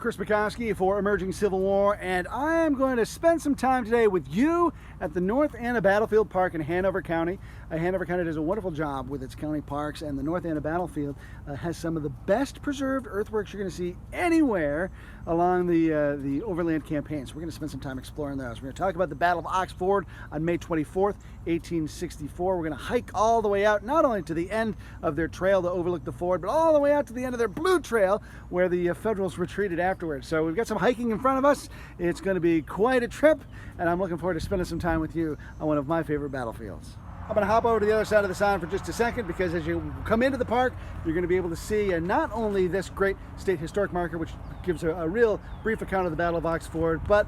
Chris Mackowski for Emerging Civil War, and I am going to spend some time today with you at the North Anna Battlefield Park in Hanover County. Hanover County does a wonderful job with its county parks, and the North Anna Battlefield has some of the best preserved earthworks you're going to see anywhere along the overland campaign. So we're going to spend some time exploring those. We're going to talk about the Battle of Ox Ford on May 24th, 1864. We're going to hike all the way out, not only to the end of their trail to overlook the ford, but all the way out to the end of their blue trail where the Federals retreated afterwards. So we've got some hiking in front of us. It's going to be quite a trip, and I'm looking forward to spending some time with you on one of my favorite battlefields. I'm going to hop over to the other side of the sign for just a second, because as you come into the park, you're going to be able to see not only this great state historic marker, which gives a real brief account of the Battle of Ox Ford, but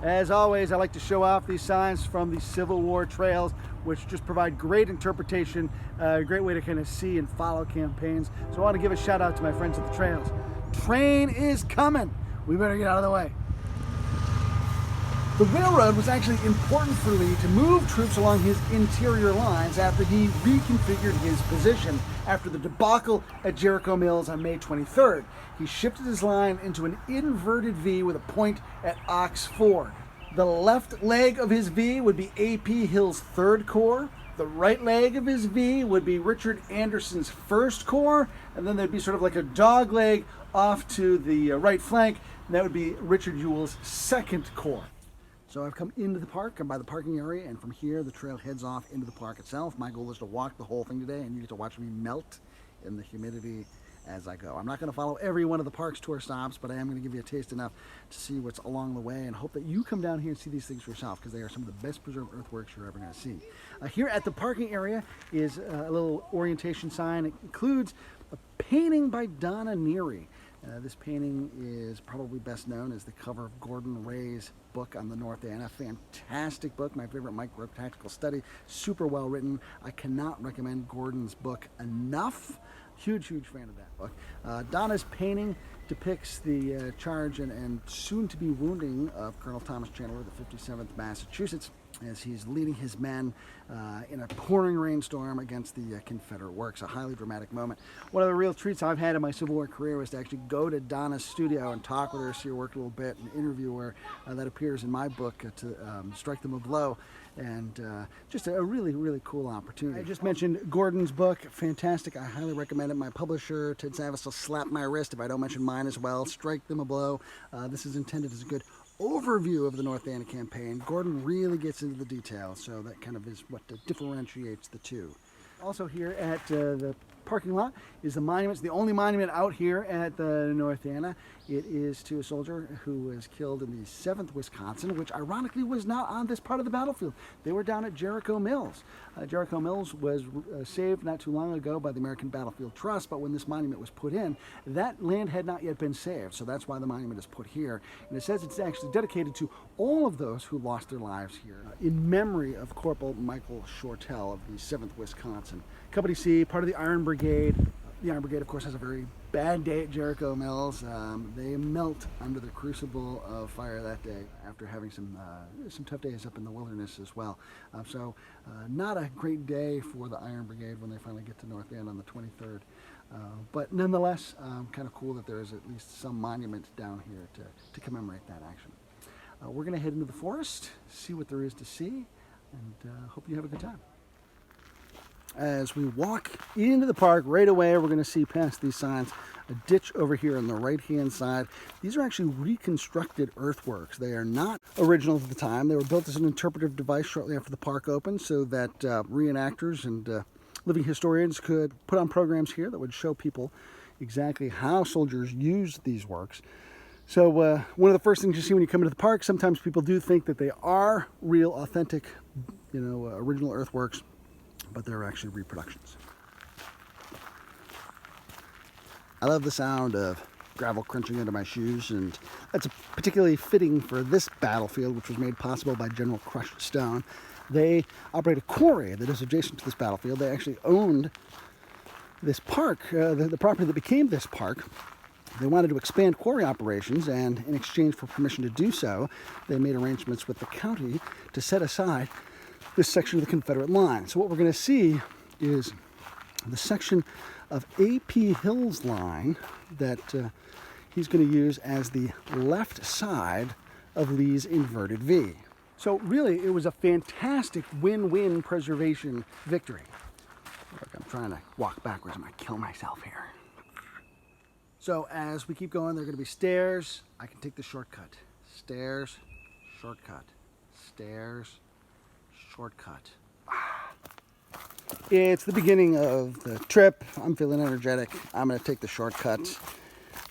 as always, I like to show off these signs from the Civil War trails, which just provide great interpretation, a great way to kind of see and follow campaigns. So I want to give a shout out to my friends at the trails. Train is coming. We better get out of the way. The railroad was actually important for Lee to move troops along his interior lines after he reconfigured his position after the debacle at Jericho Mills on May 23rd. He shifted his line into an inverted V with a point at Ox Ford. The left leg of his V would be A.P. Hill's 3rd Corps. The right leg of his V would be Richard Anderson's 1st Corps, and then there'd be sort of like a dog leg off to the right flank, and that would be Richard Ewell's 2nd Corps. So I've come into the park. I'm by the parking area, and from here the trail heads off into the park itself. My goal is to walk the whole thing today, and you get to watch me melt in the humidity as I go. I'm not going to follow every one of the park's tour stops, but I am going to give you a taste enough to see what's along the way, and hope that you come down here and see these things for yourself, because they are some of the best preserved earthworks you're ever going to see. Here at the parking area is a little orientation sign. It includes a painting by Donna Neary. This painting is probably best known as the cover of Gordon Ray's book on the North Anna. Fantastic book, my favorite micro-tactical study, super well written. I cannot recommend Gordon's book enough. Huge fan of that book. Donna's painting depicts the charge and soon-to-be wounding of Colonel Thomas Chandler, the 57th Massachusetts, as he's leading his men in a pouring rainstorm against the Confederate works. A highly dramatic moment. One of the real treats I've had in my Civil War career was to actually go to Donna's studio and talk with her, see her work a little bit, and interview her. That appears in my book, To Strike Them a Blow, and just a really cool opportunity. I just mentioned Gordon's book. Fantastic. I highly recommend it. My publisher, Ted Savis, will slap my wrist if I don't mention mine as well. Strike Them a Blow. This is intended as a good overview of the North Anna campaign. Gordon really gets into the details, so that kind of is what differentiates the two. Also here at the parking lot is the monument. It's the only monument out here at the North Anna. It is to a soldier who was killed in the 7th Wisconsin, which ironically was not on this part of the battlefield. They were down at Jericho Mills. Jericho Mills was saved not too long ago by the American Battlefield Trust, but when this monument was put in, that land had not yet been saved, so that's why the monument is put here. And it says it's actually dedicated to all of those who lost their lives here, in memory of Corporal Michael Shortell of the 7th Wisconsin. Company C, part of the Iron Brigade. The Iron Brigade, of course, has a very bad day at Jericho Mills. They melt under the crucible of fire that day after having some tough days up in the wilderness as well. So not a great day for the Iron Brigade when they finally get to North Anna on the 23rd. But nonetheless, kind of cool that there is at least some monument down here to commemorate that action. We're going to head into the forest, see what there is to see, and hope you have a good time. As we walk into the park, right away we're going to see past these signs a ditch over here on the right-hand side. These are actually reconstructed earthworks. They are not original at the time. They were built as an interpretive device shortly after the park opened, so that reenactors and living historians could put on programs here that would show people exactly how soldiers used these works. So one of the first things you see when you come into the park, sometimes people do think that they are real, authentic, original earthworks, but they're actually reproductions. I love the sound of gravel crunching under my shoes, and that's particularly fitting for this battlefield, which was made possible by General Crushed Stone. They operate a quarry that is adjacent to this battlefield. They actually owned this park, the property that became this park. They wanted to expand quarry operations, and in exchange for permission to do so, they made arrangements with the county to set aside this section of the Confederate line. So what we're going to see is the section of A.P. Hill's line that he's going to use as the left side of Lee's inverted V. So really, it was a fantastic win-win preservation victory. Look, I'm trying to walk backwards. I'm going to kill myself here. So as we keep going, there are going to be stairs. I can take the shortcut. Stairs, shortcut. Stairs, shortcut. It's the beginning of the trip. I'm feeling energetic. I'm going to take the shortcut.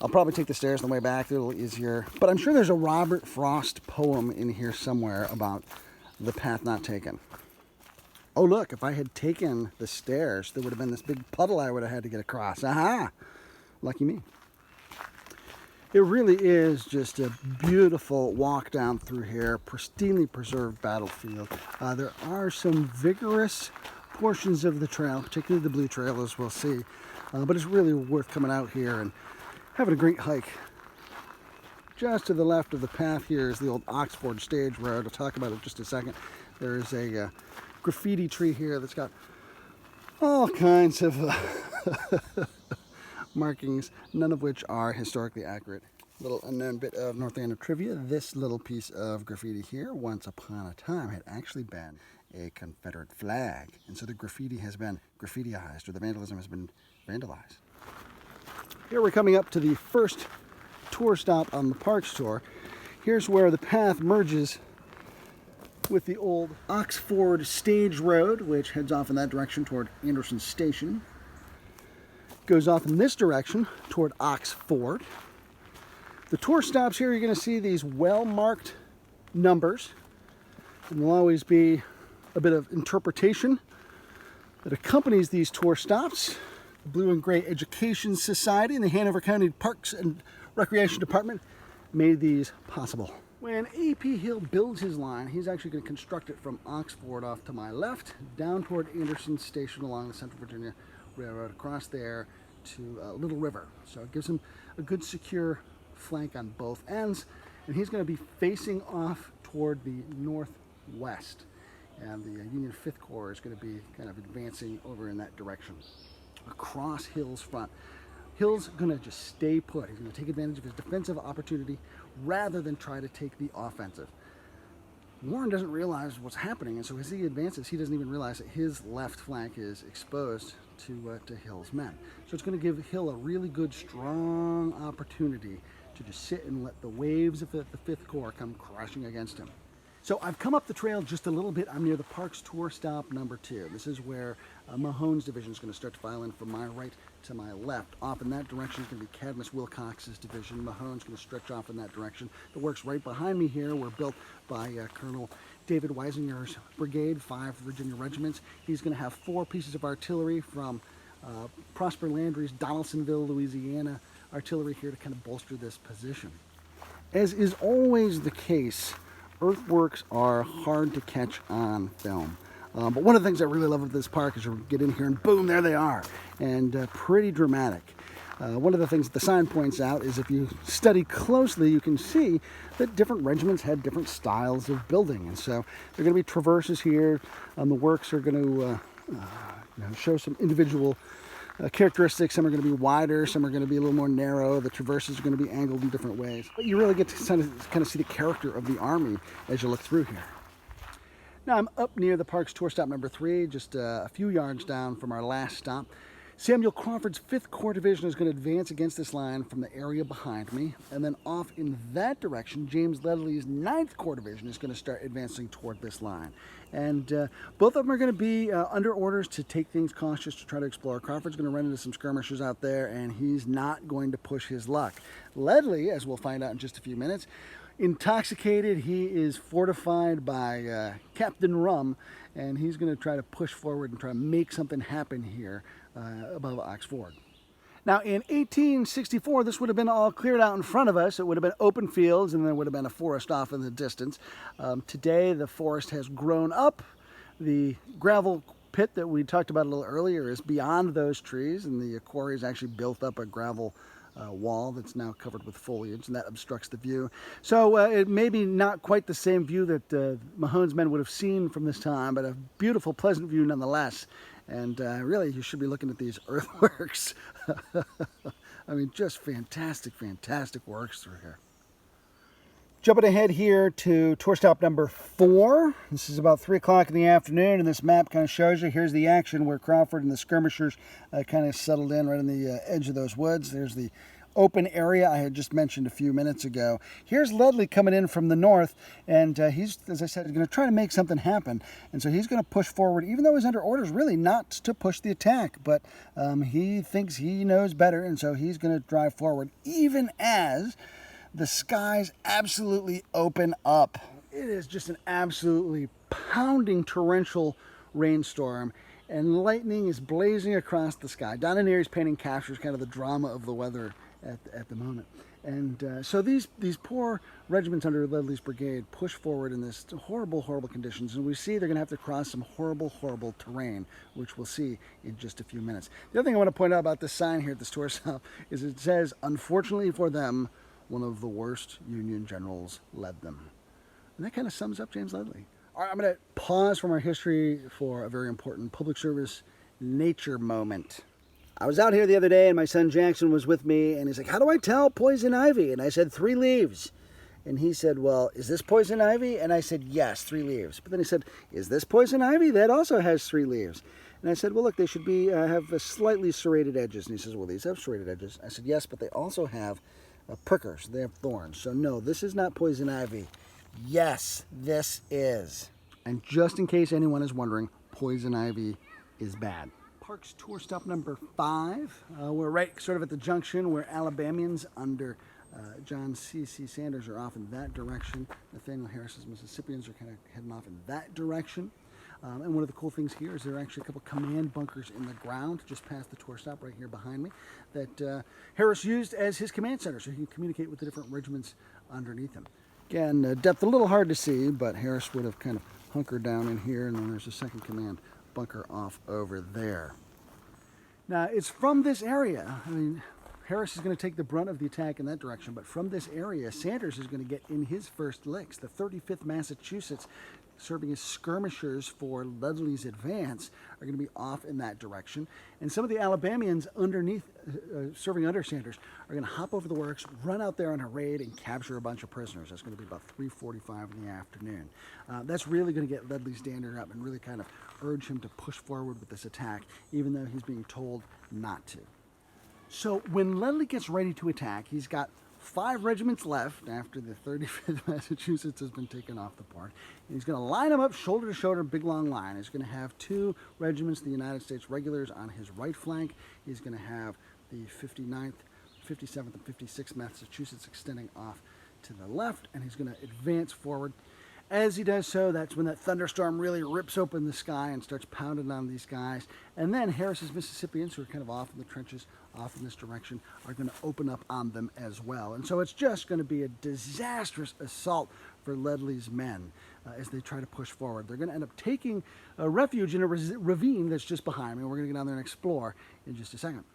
I'll probably take the stairs on the way back. They're a little easier. But I'm sure there's a Robert Frost poem in here somewhere about the path not taken. Oh, look, if I had taken the stairs, there would have been this big puddle I would have had to get across. Aha! Lucky me. It really is just a beautiful walk down through here, pristinely preserved battlefield. There are some vigorous portions of the trail, particularly the Blue Trail, as we'll see. But it's really worth coming out here and having a great hike. Just to the left of the path here is the old Oxford Stage Road. I'll talk about it in just a second. There is a graffiti tree here that's got all kinds of markings, none of which are historically accurate. Little unknown bit of North Anna trivia. This little piece of graffiti here, once upon a time, had actually been a Confederate flag. And so the graffiti has been graffitiized, or the vandalism has been vandalized. Here we're coming up to the first tour stop on the Parks Tour. Here's where the path merges with the old Oxford Stage Road, which heads off in that direction toward Anderson Station. Goes off in this direction toward Oxford. The tour stops here, you're going to see these well-marked numbers. And there'll always be a bit of interpretation that accompanies these tour stops. The Blue and Gray Education Society and the Hanover County Parks and Recreation Department made these possible. When A.P. Hill builds his line, he's actually going to construct it from Oxford off to my left, down toward Anderson Station along the Central Virginia Railroad, across there to Little River. So it gives him a good secure flank on both ends, and he's going to be facing off toward the northwest, and the Union 5th Corps is going to be kind of advancing over in that direction across Hill's front. Hill's going to just stay put. He's going to take advantage of his defensive opportunity rather than try to take the offensive. Warren doesn't realize what's happening, and so as he advances, he doesn't even realize that his left flank is exposed to Hill's men. So it's going to give Hill a really good, strong opportunity to just sit and let the waves of the 5th Corps come crashing against him. So I've come up the trail just a little bit. I'm near the Parks Tour stop number 2. This is where Mahone's division is going to start to file in from my right to my left. Off in that direction is going to be Cadmus Wilcox's division. Mahone's going to stretch off in that direction. The works right behind me here were built by Colonel David Weisinger's brigade, 5 Virginia regiments. He's going to have 4 pieces of artillery from Prosper Landry's Donaldsonville, Louisiana artillery here to kind of bolster this position. As is always the case, earthworks are hard to catch on film. But one of the things I really love about this park is you get in here and boom, there they are. And pretty dramatic. One of the things that the sign points out is if you study closely, you can see that different regiments had different styles of building. And so there are going to be traverses here. The works are going to show some individual characteristics. Some are going to be wider, some are going to be a little more narrow. The traverses are going to be angled in different ways. But you really get to kind of see the character of the Army as you look through here. Now I'm up near the Parks Tour stop number 3, just a few yards down from our last stop. Samuel Crawford's 5th Corps Division is going to advance against this line from the area behind me. And then off in that direction, James Ledley's 9th Corps Division is going to start advancing toward this line. And both of them are going to be under orders to take things cautious, to try to explore. Crawford's going to run into some skirmishers out there, and he's not going to push his luck. Ledley, as we'll find out in just a few minutes, intoxicated, he is fortified by Captain Rum, and he's going to try to push forward and try to make something happen here above Oxford. Now in 1864, this would have been all cleared out in front of us. It would have been open fields, and there would have been a forest off in the distance. Today the forest has grown up. The gravel pit that we talked about a little earlier is beyond those trees, and the quarry has actually built up a gravel wall that's now covered with foliage, and that obstructs the view. So it may be not quite the same view that Mahone's men would have seen from this time, but a beautiful, pleasant view nonetheless. And really, you should be looking at these earthworks I mean, just fantastic, fantastic works through here. Jumping ahead here to tour stop number 4. This is about 3 o'clock in the afternoon, and this map kind of shows you, here's the action where Crawford and the skirmishers kind of settled in right on the edge of those woods. There's the open area I had just mentioned a few minutes ago. Here's Ledley coming in from the north, and he's, as I said, going to try to make something happen. And so he's going to push forward, even though he's under orders really not to push the attack. But he thinks he knows better, and so he's going to drive forward, even as the skies absolutely open up. It is just an absolutely pounding torrential rainstorm, and lightning is blazing across the sky. Donna Neary's painting captures kind of the drama of the weather at the moment. And so these poor regiments under Ledley's brigade push forward in this horrible, horrible conditions, and we see they're going to have to cross some horrible, horrible terrain, which we'll see in just a few minutes. The other thing I want to point out about this sign here at the tour stop is it says, unfortunately for them, one of the worst Union generals led them. And that kind of sums up James Ledley. All right, I'm going to pause from our history for a very important public service nature moment. I was out here the other day and my son Jackson was with me, and he's like, how do I tell poison ivy? And I said, 3 leaves. And he said, well, is this poison ivy? And I said, yes, 3 leaves. But then he said, is this poison ivy? That also has 3 leaves. And I said, well, look, they should be have slightly serrated edges. And he says, well, these have serrated edges. I said, yes, but they also have prickers. They have thorns. So no, this is not poison ivy. Yes, this is. And just in case anyone is wondering, poison ivy is bad. Parks tour stop number 5. We're right sort of at the junction where Alabamians under John C.C. Sanders are off in that direction. Nathaniel Harris's Mississippians are kind of heading off in that direction. And one of the cool things here is there are actually a couple command bunkers in the ground just past the tour stop right here behind me that Harris used as his command center so he can communicate with the different regiments underneath him. Again, depth a little hard to see, but Harris would have kind of hunkered down in here, and then there's a second command bunker off over there. Now, it's from this area, I mean, Harris is going to take the brunt of the attack in that direction, but from this area, Sanders is going to get in his first licks. The 35th Massachusetts, serving as skirmishers for Ledley's advance, are going to be off in that direction. And some of the Alabamians underneath, serving under Sanders, are going to hop over the works, run out there on a raid, and capture a bunch of prisoners. That's going to be about 3:45 in the afternoon. That's really going to get Ledley's dander up and really kind of urge him to push forward with this attack, even though he's being told not to. So when Ledley gets ready to attack, he's got 5 regiments left after the 35th Massachusetts has been taken off the board. And he's going to line them up shoulder to shoulder, big long line. He's going to have 2 regiments, the United States regulars, on his right flank. He's going to have the 59th, 57th, and 56th Massachusetts extending off to the left, and he's going to advance forward. As he does so, that's when that thunderstorm really rips open the sky and starts pounding on these guys. And then Harris's Mississippians, who are kind of off in the trenches, off in this direction, are going to open up on them as well. And so it's just going to be a disastrous assault for Ledley's men as they try to push forward. They're going to end up taking a refuge in a ravine that's just behind me. We're going to get down there and explore in just a second.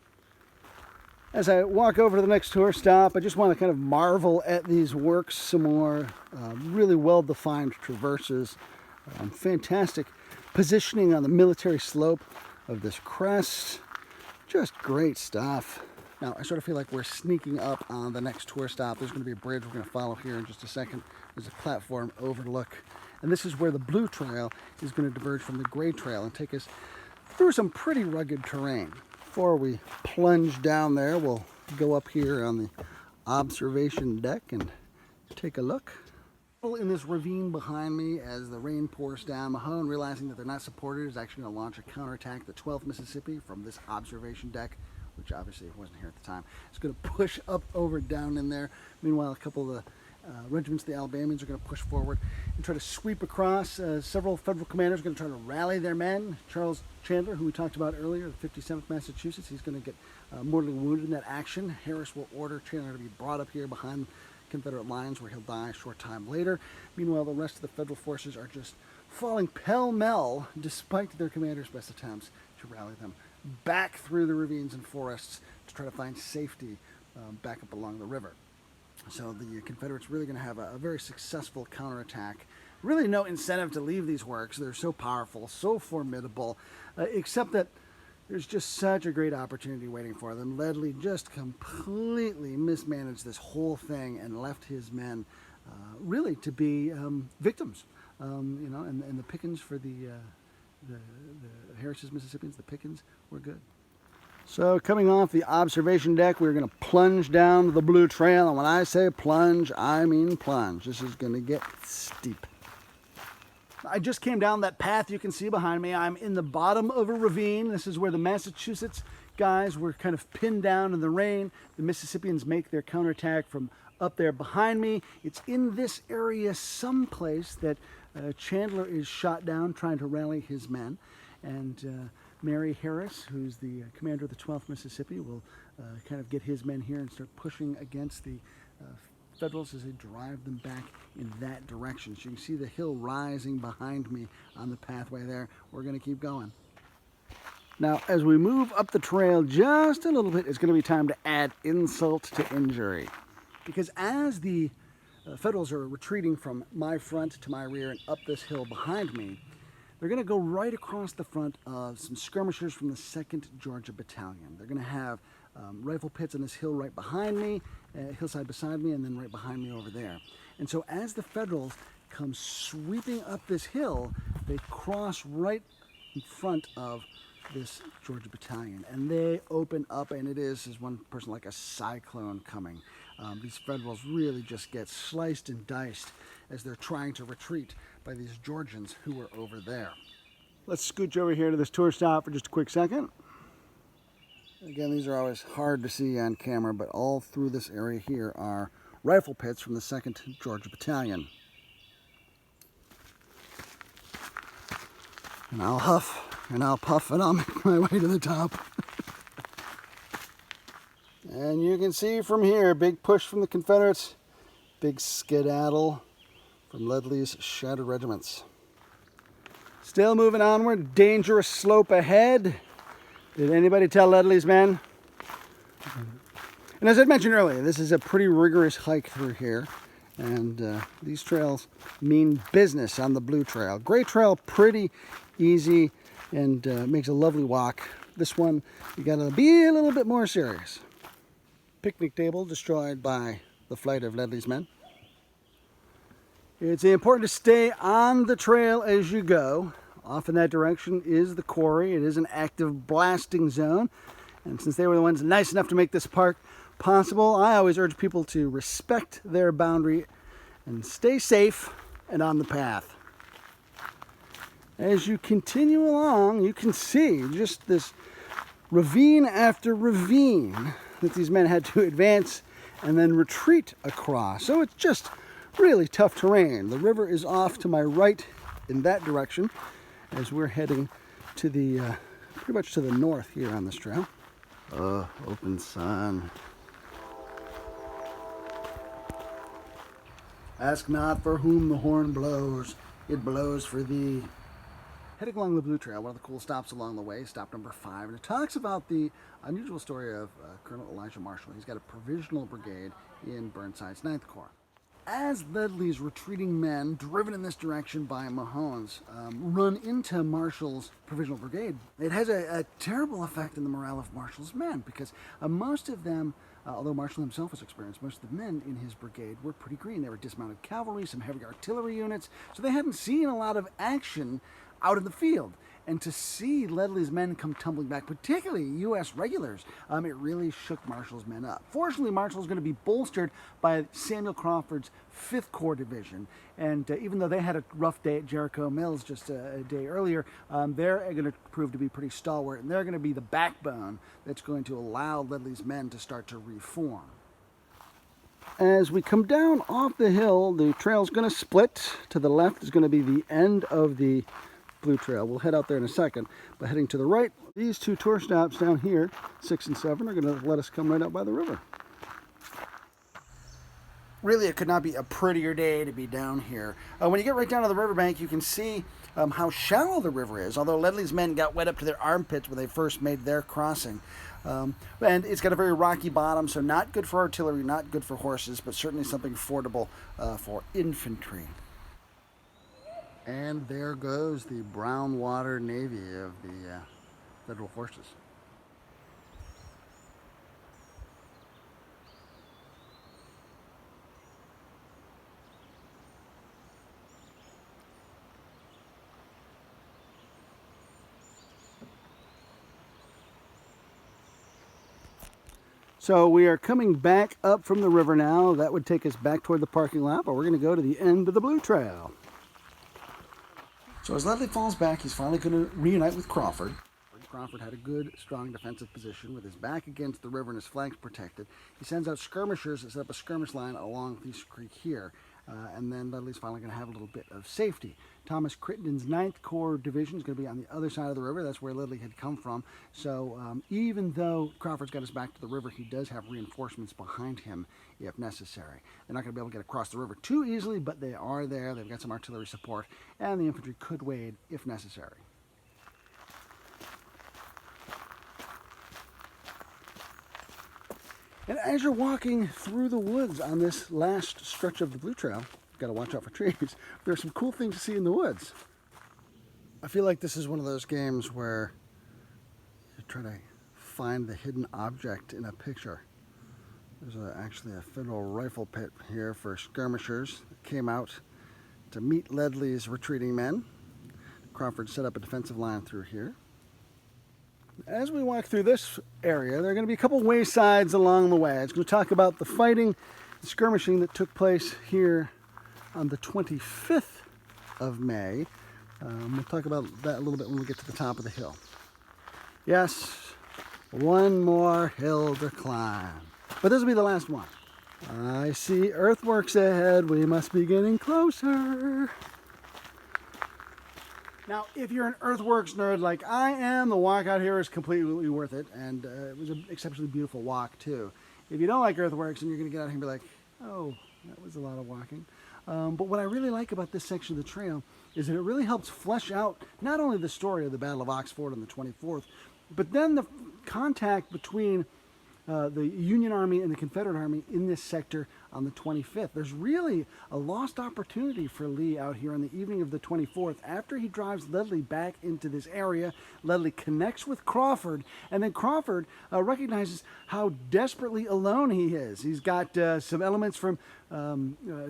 As I walk over to the next tour stop, I just want to kind of marvel at these works some more. Really well-defined traverses, fantastic positioning on the military slope of this crest. Just great stuff. Now, I sort of feel like we're sneaking up on the next tour stop. There's going to be a bridge we're going to follow here in just a second. There's a platform overlook. And this is where the blue trail is going to diverge from the gray trail and take us through some pretty rugged terrain. Before we plunge down there, we'll go up here on the observation deck and take a look. In this ravine behind me, as the rain pours down, Mahone, realizing that they're not supported, is actually going to launch a counterattack. The 12th Mississippi from this observation deck, which obviously wasn't here at the time, is going to push up over down in there. Meanwhile, a couple of the regiments, the Alabamians, are going to push forward and try to sweep across. Several federal commanders are going to try to rally their men. Charles Chandler, who we talked about earlier, the 57th Massachusetts, he's going to get mortally wounded in that action. Harris will order Chandler to be brought up here behind Confederate lines, where he'll die a short time later. Meanwhile, the rest of the federal forces are just falling pell-mell, despite their commanders' best attempts to rally them back through the ravines and forests to try to find safety back up along the river. So the Confederates really going to have a very successful counterattack. Really no incentive to leave these works. They're so powerful, so formidable, except that There's just such a great opportunity waiting for them. Ledley just completely mismanaged this whole thing and left his men really to be victims. You know, and the pickings for the Harris's Mississippians, the pickings were good. So coming off the observation deck, we're going to plunge down to the Blue Trail. And when I say plunge, I mean plunge. This is going to get steep. I just came down that path you can see behind me. I'm in the bottom of a ravine. This is where the Massachusetts guys were kind of pinned down in the rain. The Mississippians make their counterattack from up there behind me. It's in this area someplace that Chandler is shot down trying to rally his men. And Mary Harris, who's the commander of the 12th Mississippi, will kind of get his men here and start pushing against the Federals as they drive them back in that direction. So you can see the hill rising behind me on the pathway there. We're going to keep going. Now, as we move up the trail just a little bit, it's going to be time to add insult to injury. Because as the Federals are retreating from my front to my rear and up this hill behind me, they're going to go right across the front of some skirmishers from the 2nd Georgia Battalion. They're going to have rifle pits on this hill right behind me, hillside beside me, and then right behind me over there. And so as the Federals come sweeping up this hill, they cross right in front of this Georgia Battalion, and they open up, and it is, as one person, like a cyclone coming. These Federals really just get sliced and diced as they're trying to retreat by these Georgians who are over there. Let's scooch over here to this tour stop for just a quick second. Again, these are always hard to see on camera, but all through this area here are rifle pits from the 2nd Georgia Battalion. And I'll huff, and I'll puff, and I'll make my way to the top. And you can see from here, big push from the Confederates, big skedaddle from Ledley's shattered regiments. Still moving onward, dangerous slope ahead. Did anybody tell Ledley's men? And as I mentioned earlier, this is a pretty rigorous hike through here. And these trails mean business on the Blue Trail. Gray Trail, pretty easy and makes a lovely walk. This one, you gotta be a little bit more serious. Picnic table destroyed by the flight of Ledley's men. It's important to stay on the trail as you go. Off in that direction is the quarry. It is an active blasting zone. And since they were the ones nice enough to make this park possible, I always urge people to respect their boundary and stay safe and on the path. As you continue along, you can see just this ravine after ravine that these men had to advance and then retreat across. So it's just really tough terrain. The river is off to my right in that direction as we're heading to the pretty much to the north here on this trail. Open sun. Ask not for whom the horn blows, it blows for thee. Heading along the Blue Trail, one of the cool stops along the way, stop number 5, and it talks about the unusual story of Colonel Elijah Marshall. He's got a provisional brigade in Burnside's 9th Corps. As Ledley's retreating men, driven in this direction by Mahone's, run into Marshall's provisional brigade, it has a terrible effect on the morale of Marshall's men because most of them, although Marshall himself was experienced, most of the men in his brigade were pretty green. They were dismounted cavalry, some heavy artillery units, so they hadn't seen a lot of action out in the field. And to see Ledley's men come tumbling back, particularly U.S. regulars, it really shook Marshall's men up. Fortunately, Marshall's going to be bolstered by Samuel Crawford's 5th Corps Division. And even though they had a rough day at Jericho Mills just a day earlier, they're going to prove to be pretty stalwart. And they're going to be the backbone that's going to allow Ledley's men to start to reform. As we come down off the hill, the trail's going to split. To the left is going to be the end of the Blue Trail. We'll head out there in a second, but heading to the right, these two tour stops down here, 6 and 7, are going to let us come right out by the river. Really, it could not be a prettier day to be down here. When you get right down to the riverbank, you can see how shallow the river is, although Ledley's men got wet up to their armpits when they first made their crossing. And it's got a very rocky bottom, so not good for artillery, not good for horses, but certainly something fordable for infantry. And there goes the brown water navy of the Federal forces. So we are coming back up from the river now. That would take us back toward the parking lot, but we're going to go to the end of the Blue Trail. So as Ledley falls back, he's finally going to reunite with Crawford. Crawford had a good, strong defensive position with his back against the river and his flanks protected. He sends out skirmishers to set up a skirmish line along this creek here. And then Ledley's finally going to have a little bit of safety. Thomas Crittenden's 9th Corps Division is going to be on the other side of the river. That's where Ledley had come from. So even though Crawford's got his back to the river, he does have reinforcements behind him if necessary. They're not going to be able to get across the river too easily, but they are there. They've got some artillery support, and the infantry could wade if necessary. And as you're walking through the woods on this last stretch of the Blue Trail, you've got to watch out for trees. There's some cool things to see in the woods. I feel like this is one of those games where you try to find the hidden object in a picture. There's actually a federal rifle pit here for skirmishers that came out to meet Ledley's retreating men. Crawford set up a defensive line through here. As we walk through this area, there are going to be a couple waysides along the way. It's going to talk about the fighting, the skirmishing that took place here on the 25th of May. We'll talk about that a little bit when we get to the top of the hill. Yes, one more hill to climb. But this will be the last one. I see earthworks ahead. We must be getting closer. Now, if you're an earthworks nerd like I am, the walk out here is completely worth it, and it was an exceptionally beautiful walk, too. If you don't like earthworks, and you're going to get out here and be like, oh, that was a lot of walking. But what I really like about this section of the trail is that it really helps flesh out not only the story of the Battle of Oxford on the 24th, but then the contact between the Union Army and the Confederate Army in this sector on the 25th. There's really a lost opportunity for Lee out here on the evening of the 24th. After he drives Ledley back into this area, Ledley connects with Crawford, and then Crawford recognizes how desperately alone he is. He's got some elements from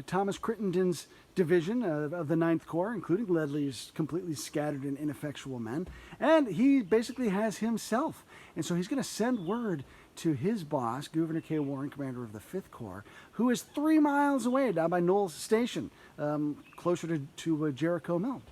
Thomas Crittenden's division of the 9th Corps, including Ledley's completely scattered and ineffectual men, and he basically has himself. And so he's going to send word to his boss, Gouverneur K. Warren, commander of the 5th Corps, who is 3 miles away down by Knowles Station, closer to Jericho Mill.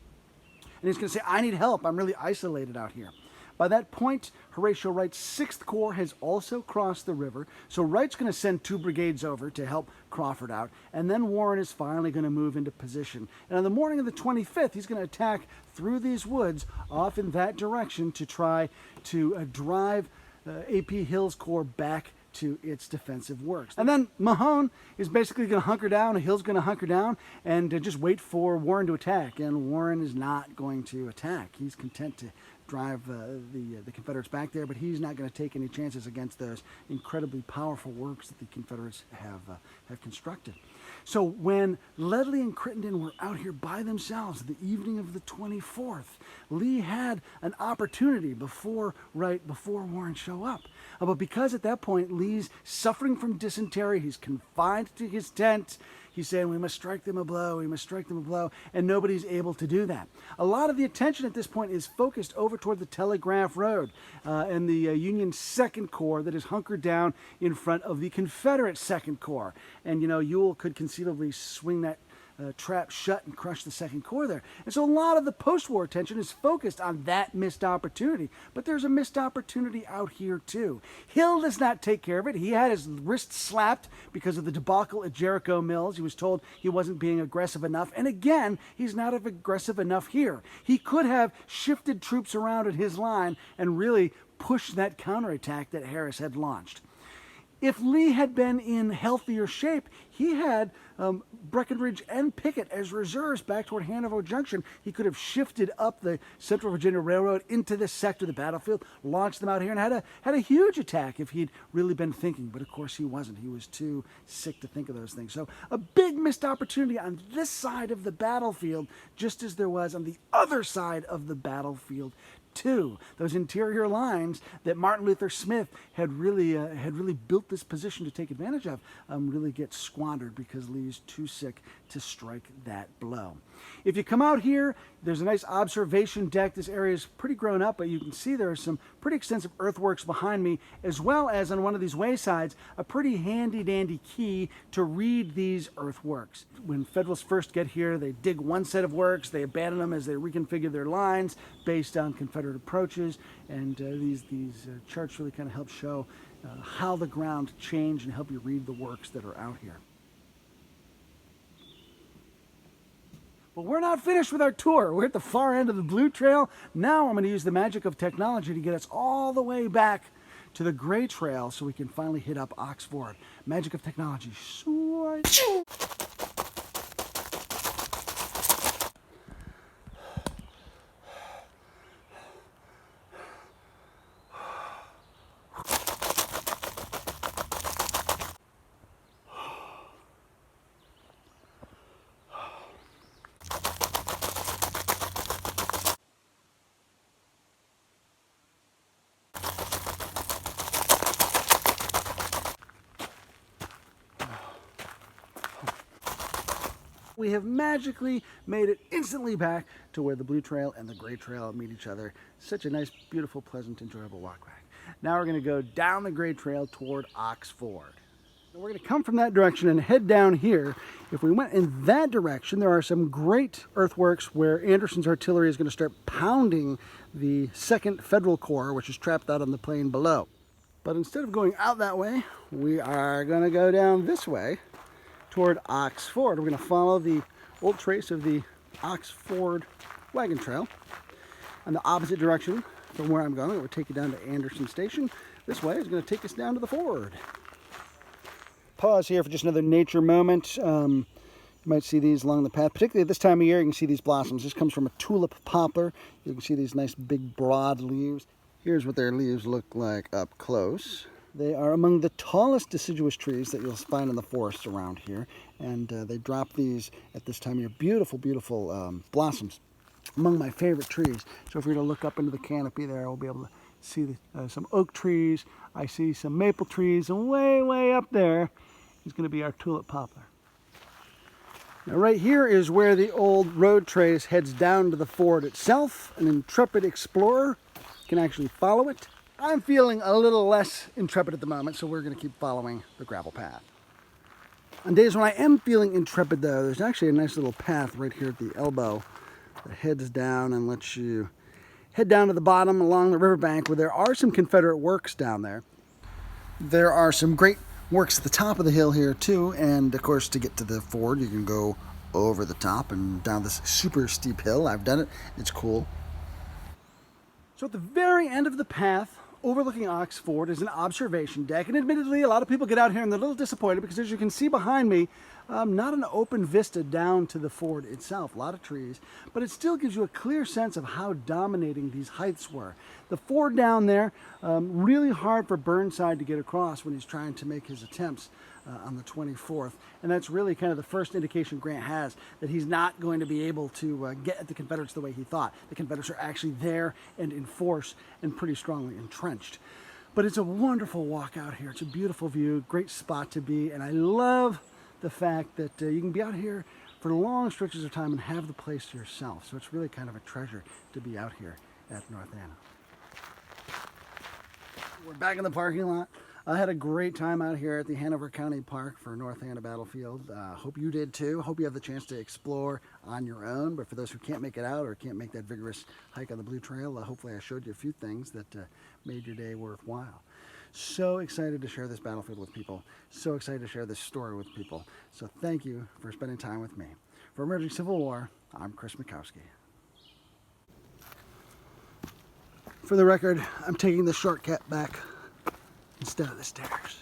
And he's going to say, I need help. I'm really isolated out here. By that point, Horatio Wright's 6th Corps has also crossed the river, so Wright's going to send 2 brigades over to help Crawford out, and then Warren is finally going to move into position. And on the morning of the 25th, he's going to attack through these woods off in that direction to try to drive A.P. Hill's Corps back to its defensive works. And then Mahone is basically going to hunker down, Hill's going to hunker down, and just wait for Warren to attack. And Warren is not going to attack. He's content to drive the Confederates back there, but he's not going to take any chances against those incredibly powerful works that the Confederates have constructed. So when Ledley and Crittenden were out here by themselves the evening of the 24th, Lee had an opportunity before Warren show up. But because at that point Lee's suffering from dysentery, he's confined to his tent, he's saying, we must strike them a blow, we must strike them a blow, and nobody's able to do that. A lot of the attention at this point is focused over toward the Telegraph Road and the Union 2nd Corps that is hunkered down in front of the Confederate 2nd Corps. And, Ewell could conceivably swing that trap shut and crush the 2nd Corps there. And so a lot of the post-war attention is focused on that missed opportunity. But there's a missed opportunity out here too. Hill does not take care of it. He had his wrist slapped because of the debacle at Jericho Mills. He was told he wasn't being aggressive enough. And again, he's not aggressive enough here. He could have shifted troops around in his line and really pushed that counterattack that Harris had launched. If Lee had been in healthier shape, he had Breckinridge and Pickett as reserves back toward Hanover Junction. He could have shifted up the Central Virginia Railroad into this sector of the battlefield, launched them out here, and had a huge attack if he'd really been thinking. But of course he wasn't. He was too sick to think of those things. So a big missed opportunity on this side of the battlefield, just as there was on the other side of the battlefield too. Those interior lines that Martin Luther Smith had really built this position to take advantage of really get squandered because Lee's too sick to strike that blow. If you come out here, there's a nice observation deck. This area is pretty grown up, but you can see there are some pretty extensive earthworks behind me, as well as on one of these waysides, a pretty handy dandy key to read these earthworks. When Federalists first get here, they dig one set of works, they abandon them as they reconfigure their lines based on Confederate approaches, and these charts really kind of help show how the ground changed and help you read the works that are out here. Well, we're not finished with our tour. We're at the far end of the Blue Trail. Now I'm going to use the magic of technology to get us all the way back to the Gray Trail so we can finally hit up Ox Ford. Magic of technology. We have magically made it instantly back to where the Blue Trail and the Gray Trail meet each other. Such a nice, beautiful, pleasant, enjoyable walk back. Now we're going to go down the Gray Trail toward Ox Ford. So we're going to come from that direction and head down here. If we went in that direction, there are some great earthworks where Anderson's artillery is going to start pounding the 2nd Federal Corps, which is trapped out on the plain below. But instead of going out that way, we are going to go down this way toward Ox Ford. We're going to follow the old trace of the Ox Ford wagon trail in the opposite direction from where I'm going. It will take you down to Anderson Station. This way is going to take us down to the ford. Pause here for just another nature moment. You might see these along the path, particularly at this time of year. You can see these blossoms. This comes from a tulip poplar. You can see these nice big broad leaves. Here's what their leaves look like up close. They are among the tallest deciduous trees that you'll find in the forests around here, and they drop these at this time of year. Beautiful, beautiful blossoms. Among my favorite trees. So if we were to look up into the canopy there, we'll be able to see some oak trees. I see some maple trees, and way, way up there is going to be our tulip poplar. Now right here is where the old road trace heads down to the ford itself. An intrepid explorer can actually follow it. I'm feeling a little less intrepid at the moment, so we're going to keep following the gravel path. On days when I am feeling intrepid, though, there's actually a nice little path right here at the elbow that heads down and lets you head down to the bottom along the riverbank where there are some Confederate works down there. There are some great works at the top of the hill here, too, and, of course, to get to the ford, you can go over the top and down this super steep hill. I've done it. It's cool. So at the very end of the path, overlooking Ox Ford, is an observation deck, and admittedly a lot of people get out here and they're a little disappointed because, as you can see behind me, not an open vista down to the ford itself, a lot of trees, but it still gives you a clear sense of how dominating these heights were. The ford down there, really hard for Burnside to get across when he's trying to make his attempts on the 24th, and that's really kind of the first indication Grant has that he's not going to be able to get at the Confederates the way he thought. The Confederates are actually there and in force and pretty strongly entrenched. But it's a wonderful walk out here. It's a beautiful view, great spot to be, and I love the fact that you can be out here for long stretches of time and have the place to yourself. So it's really kind of a treasure to be out here at North Anna. We're back in the parking lot. I had a great time out here at the Hanover County Park for North Anna Battlefield. Hope you did too. Hope you have the chance to explore on your own. But for those who can't make it out or can't make that vigorous hike on the Blue Trail, hopefully I showed you a few things that made your day worthwhile. So excited to share this battlefield with people. So excited to share this story with people. So thank you for spending time with me. For Emerging Civil War, I'm Chris Mackowski. For the record, I'm taking the shortcut back instead of the stairs.